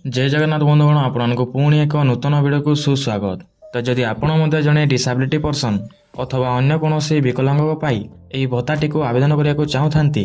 जय जगन्नाथ बंधुगण आपको पुणी एक नूतन वीडियो को सुस्वागत। तो जदि आपण जड़े डिसेबिलिटी पर्सन अथवा अन्य कौन विकलांग यही भत्ताटी को आवेदन करने चाहूँगी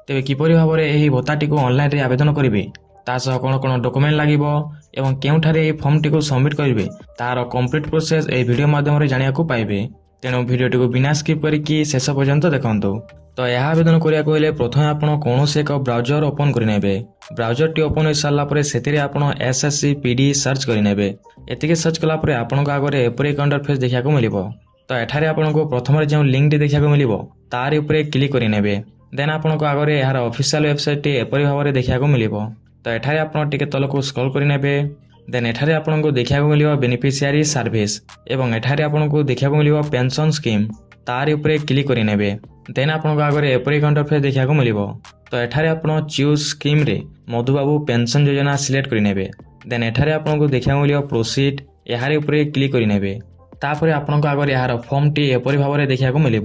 तेज किपरि भाव में यह भत्ताटी को ऑनलाइन रे आवेदन करेंगे तासह कौन कौन डॉक्यूमेंट लगे और केउठारे फॉर्म टी को सबमिट करेंगे तार कंप्लीट प्रोसेस यह वीडियो माध्यम जाना पाइबे। तेणु वीडियोटी को बिना स्किप करके शेष पर्यंत देखु। तो यह आवेदन करने प्रथम आप कौन एक ब्राउजर ओपन करेंगे। ब्राउजर टी ओपन हो सारापर से आप SSC PD सर्च करेंगे। एतिक सर्च कलापर आपण आगे एपरी एक इंटरफेस देखा मिले। तो एठारे आपको प्रथम जो लिंक टी देखा मिले तार उपरे क्लिक करेंगे। देन आपको आगे यार ऑफिशियल वेबसाइट टी एपरी भाव में देखा मिले। तो एठारे आप तल को स्क्रॉल करेंगे। देन एठारे आपको देखा मिले बेनिफिशियरी सर्विस एवं एठारे आपको देखा मिले पेंशन स्कीम तार उपरे क्लिक करेंगे। देन आपको आगे एपरी एक इंटरफेस देखा मिले। तो एठारे आप चूज स्कीम रे मधुबाबू पेंशन योजना सिलेक्ट करेंगे। देन एठारे आपको देखा मिले प्रोसीड यार उपरे क्लिक करेंगे। तापर आपको आगे यार फॉर्म टी एपरी भाव में देखा मिले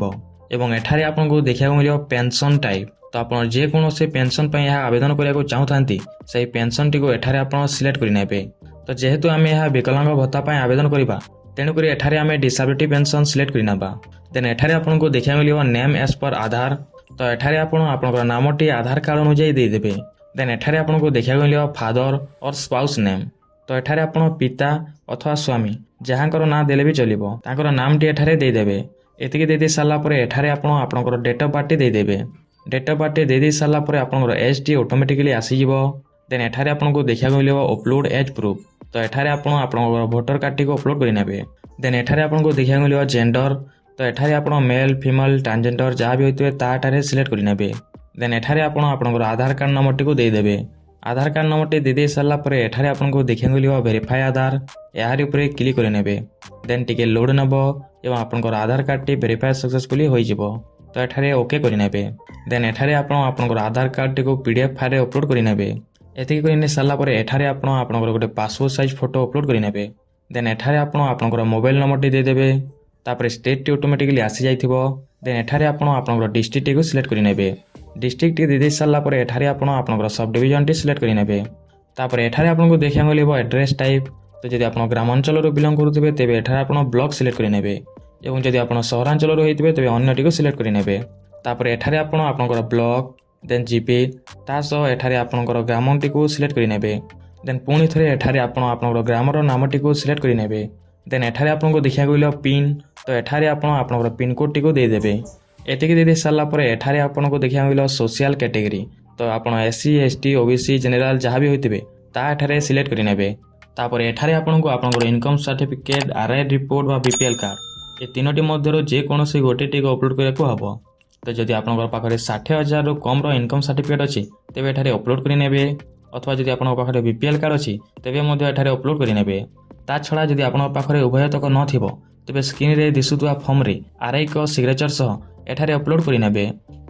एवं एठारे आपको देखा मिले पेंशन टाइप। तो आप जेकोसी पेंशन पर यह आवेदन करने चाहूँगी से पेंशन टी को एठारे आप सिलेक्ट करेंगे। तो जेहेतु आम यह विकलांग भत्ता आवेदन करवा तेणुक एठारे आम डिसेबिलिटी पेंशन सिलेक्ट करना। देन एठारे आपको देखा मिले नेम एज पर आधार। तो एठारे आपणकर नामटी आधार कार्ड अनुजाई देदेवे। देन एठारे आपको देखा मिले फादर और स्पाउस नेम। तो एठारे आप पिता अथवा स्वामी जहाँकर ना देले भी चलिबो तांकर नामटी एठारे देदेवे। एतिकी दे सारापर एठारे आपणकर डेट ऑफ बर्थ देदेवे। डेट ऑफ बर्थ दे सारापर आपणकर एज टी ऑटोमेटिकली आसीजिवो। देन एठारे आपको देखा मिले अपलोड एज प्रूफ। तो एठारे आपणकर भोटर कार्ड टी को अपलोड करेंगे। देन एठारे आपको देखा मिले जेंडर। तो एठारे आप मेल फीमेल ट्रांसजेंडर जहाँ भी होते ताठारे सिलेक्ट करेंगे। देन एठारे आपणकर आधार कार्ड नंबर टी को देदेवे। आधार कार्ड नंबर टी दे सारापर एठारे आपको देखा मिले वेरीफाई आधार यार उपरे क्लिक करेंगे। देन टिके लोड नब एवं आपणकर आधार कार्ड टी वेरीफाई सक्सेसफुली हो। तो एठारे ओके करेंगे। देन एठारे आपणकर आधार कार्ड टी को PDF फाइल अपलोड करेंगे। एतिक कर सारापर एठारे आपणकर गोटे पासपोर्ट साइज फोटो अपलोड करेंगे। देन एठारे आपणकर मोबाइल नंबर टी देदेवे। तापर स्टेट टी ऑटोमेटिकली आसी जाइथिबो। देन एठारे आपणकर डिस्ट्रिक्ट टी को सिलेक्ट करेंगे। डिस्ट्रिक्ट टी दे सारापर एठारे आपणकर सब डिविजन टी सिलेक्ट करेंगे। तापर एठारे आपको देखा मिले एड्रेस टाइप। तो जब आप ग्रामांचल बिलंग करुवे तेज एठारे आप ब्लॉक सिलेक्ट करेंगे और जब आप सहरांचल होते तेज अन्य को सिलेक्ट करेंगे। तापर एठारे आपणकर ब्लॉक देन जीपी तासह एठारे आपणकर ग्राम टी को सिलेक्ट करेंगे। देन पुणी थे एठारे आपणकर ग्रामर नाम टी को सिलेक्ट करेंगे। देन एठारे आपको देखा मिले पिन। तो एठारे आपणकर पिन कोड टी को देदेवे। एतिक दे सारापर एठारे आपको देखा मिले सोशल कैटेगरी। तो आप SC ST OBC जेनेराल जहाँ भी होते ताठारे सिलेक्ट करेंगे। तापर एठारे आपको इनकम सर्टिफिकेट RI रिपोर्ट व BPL कार्ड ये तीनोटी मध्य जेकोसी गोटे टी अपलोड करने हम। तो जदि आपंकर पाखे 60,000 रु कम इनकम सर्टिफिकेट अच्छी तेज एठारे अपलोड करेंगे। अथवा जदि आपंकर पाखे BPL कार्ड अच्छी तेज एठारे अपलोड करेंगे। ता छड़ा जदि आपंकर पाखे उभयतक न तेज स्क्रीन रे दिशुवा फॉर्म रे RI को सिग्नेचर सह एठारे अपलोड करेंगे।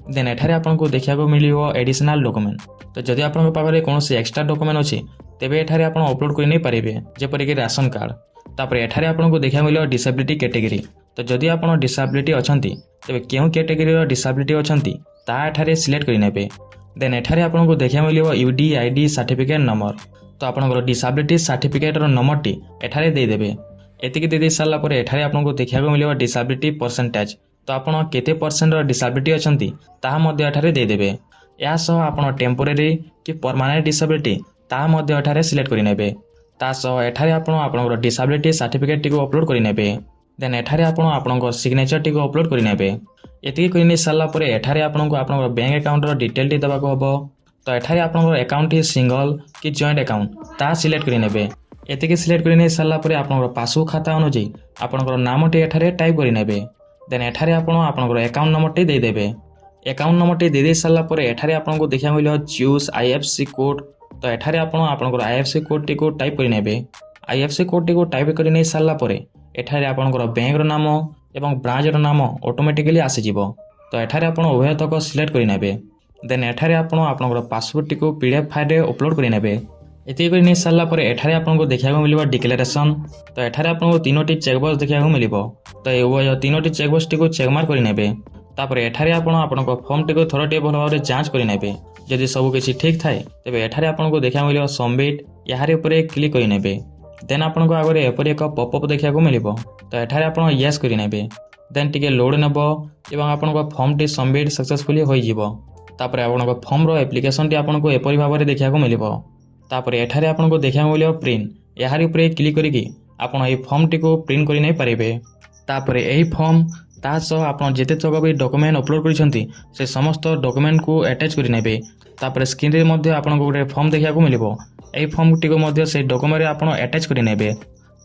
देन एठारे आपको देखा मिले एडिशनल डॉक्यूमेंट। तो जदि आपंकर पाखे कौन एक्स्ट्रा डॉक्यूमेंट अच्छी तेज एठारे आप अपलोड कर नहीं पारे जेपरिक राशन कार्ड। तापर एठारे आपको देखा मिले डिसेबिलिटी कैटेगरी। तो जदि आप डिसेबिलिटी अच्छा तेज क्यों कैटेगरी डिसेबिलिटी अच्छा ताठारे सिलेक्ट करेंगे। देन एठारे आपको देखा मिले UDID सर्टिफिकेट नंबर। तो आपंकर डिसेबिलिटी सर्टिफिकेट नंबर टी एठारे देदेवे। एतिक दे सारापर एठारे आपको देखा मिले डिसेबिलिटी परसेंटेज। तो आप केते परसेंट डिसेबिलिटी अच्छा ताहा एठारे देदेवे। या सह आप टेम्पोरेरी कि परमानेंट डिसेबिलिटी ताहा एठारे सिलेक्ट करेंगे। तासह एठारे आपंकर डिसेबिलिटी सर्टिफिकेट टी को अपलोड करेंगे। देन एठारे आपंकर सिग्नेचर टी को अपलोड करेंगे। एतिक कर सारापर एठारे आपंकर बैंक अकाउंट डिटेल टी देवाक हम। तो एठारे आपंकर अकाउंट ही सिंगल कि जॉइंट अकाउंट ता सिलेक्ट करेंगे। एतिक सिलेक्ट कर सारापर आपंकर पासबुक खाता अनुଯାयी आपंकर नाम टी एठारे टाइप करेंगे। देन एठारे आपंकर अकाउंट नंबर टी देदेवे। अकाउंट नंबर टी दे सारापर एठारे आपको देखा मिले चूज IFSC कोड। तो एठारे आपंकर IFSC कोड टी को टाइप करेंगे। IFSC कोड टी को टाइप कर सारापर एठारे आपंकर बैंक नाम एवं ब्रांच नाम ऑटोमेटिकली आसीजिवो। तो एठारे आप उभयतक सिलेक्ट करेंगे। देन एठारे आपंकर पासपोर्ट टी को PDF फाइल अपलोड करेंगे। एतिक कर सारापर एठारे आपको देखा मिले डिक्लेरेशन। तो एठारे आपको तीनोटी चेकबॉक्स देखा मिले। तो ये तीनोटी चेकबॉक्स टी को चेकमार्क करेंगे। तापर एठारे आपंकर फॉर्म टी को थोड़े भल भाव जांच करेंगे। जदि सबकि ठीक थाए तेज एठारे आपको देखा मिले सबमिट ଏହାରି ଉପରେ କ୍ଲିକ୍ କରିନେବେ। ଦେନ୍ ଆପଣଙ୍କ ଆଗରେ ଏପରି ଏକ ପପଅପ୍ ଦେଖିବାକୁ ମିଳିବ। ତ ଏଠାରେ ଆପଣ ୟେସ୍ କରିନେବେ। ଦେନ୍ ଟିକେ ଲୋଡ୍ ନେବ ଏବଂ ଆପଣଙ୍କ ଫର୍ମଟି ସବମିଟ୍ ସକ୍ସେସଫୁଲି ହୋଇଯିବ। ତାପରେ ଆପଣଙ୍କ ଫର୍ମର ଆପ୍ଲିକେସନଟି ଆପଣଙ୍କୁ ଏପରି ଭାବରେ ଦେଖିବାକୁ ମିଳିବ। ତାପରେ ଏଠାରେ ଆପଣଙ୍କୁ ଦେଖିବାକୁ ମିଳିବ ପ୍ରିଣ୍ଟ। ଏହାରି ଉପରେ କ୍ଲିକ୍ କରିକି ଆପଣ ଏହି ଫର୍ମଟିକୁ ପ୍ରିଣ୍ଟ କରି ନେଇପାରିବେ। ତାପରେ ଏହି ଫର୍ମ ତା ସହ ଆପଣ ଯେତେ ତକ ବି ଡକୁମେଣ୍ଟ ଅପଲୋଡ଼ କରିଛନ୍ତି ସେ ସମସ୍ତ ଡକୁମେଣ୍ଟକୁ ଆଟାଚ୍ କରିନେବେ। ତାପରେ ସ୍କ୍ରିନରେ ମଧ୍ୟ ଆପଣଙ୍କୁ ଗୋଟେ ଫର୍ମ ଦେଖିବାକୁ ମିଳିବ। ଏହି ଫର୍ମଟିକୁ ମଧ୍ୟ ସେ ଡକୁମେଣ୍ଟରେ ଆପଣ ଆଟାଚ୍ କରିନେବେ।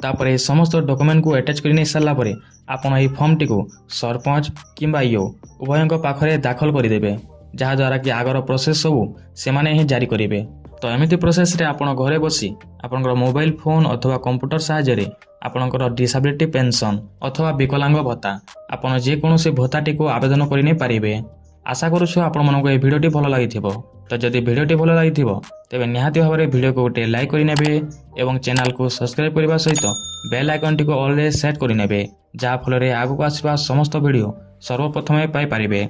ତାପରେ ଏହି ସମସ୍ତ ଡକୁମେଣ୍ଟକୁ ଆଟାଚ୍ କରି ନେଇ ସାରିଲା ପରେ ଆପଣ ଏହି ଫର୍ମଟିକୁ ସରପଞ୍ଚ କିମ୍ବା ଇଓ ଉଭୟଙ୍କ ପାଖରେ ଦାଖଲ କରିଦେବେ, ଯାହାଦ୍ୱାରା କି ଆଗର ପ୍ରୋସେସ୍ ସବୁ ସେମାନେ ହିଁ ଜାରି କରିବେ। ତ ଏମିତି ପ୍ରୋସେସରେ ଆପଣ ଘରେ ବସି ଆପଣଙ୍କର ମୋବାଇଲ ଫୋନ ଅଥବା କମ୍ପ୍ୟୁଟର ସାହାଯ୍ୟରେ ଆପଣଙ୍କର ଡିସାବିଲିଟି ପେନସନ୍ ଅଥବା ବିକଳାଙ୍ଗ ଭତ୍ତା ଆପଣ ଯେକୌଣସି ଭତ୍ତାଟିକୁ ଆବେଦନ କରି ନେଇପାରିବେ। ଆଶା କରୁଛୁ ଆପଣମାନଙ୍କୁ ଏହି ଭିଡ଼ିଓଟି ଭଲ ଲାଗିଥିବ। ତ ଯଦି ଭିଡ଼ିଓଟି ଭଲ ଲାଗିଥିବ ତେବେ ନିହାତି ଭାବରେ ଭିଡ଼ିଓକୁ ଗୋଟିଏ ଲାଇକ୍ କରିନେବେ ଏବଂ ଚ୍ୟାନେଲକୁ ସବସ୍କ୍ରାଇବ୍ କରିବା ସହିତ ବେଲ୍ ଆଇକନ୍ଟିକୁ ଅଲରେ ସେଟ୍ କରିନେବେ, ଯାହାଫଳରେ ଆଗକୁ ଆସିବା ସମସ୍ତ ଭିଡ଼ିଓ ସର୍ବପ୍ରଥମେ ପାଇପାରିବେ।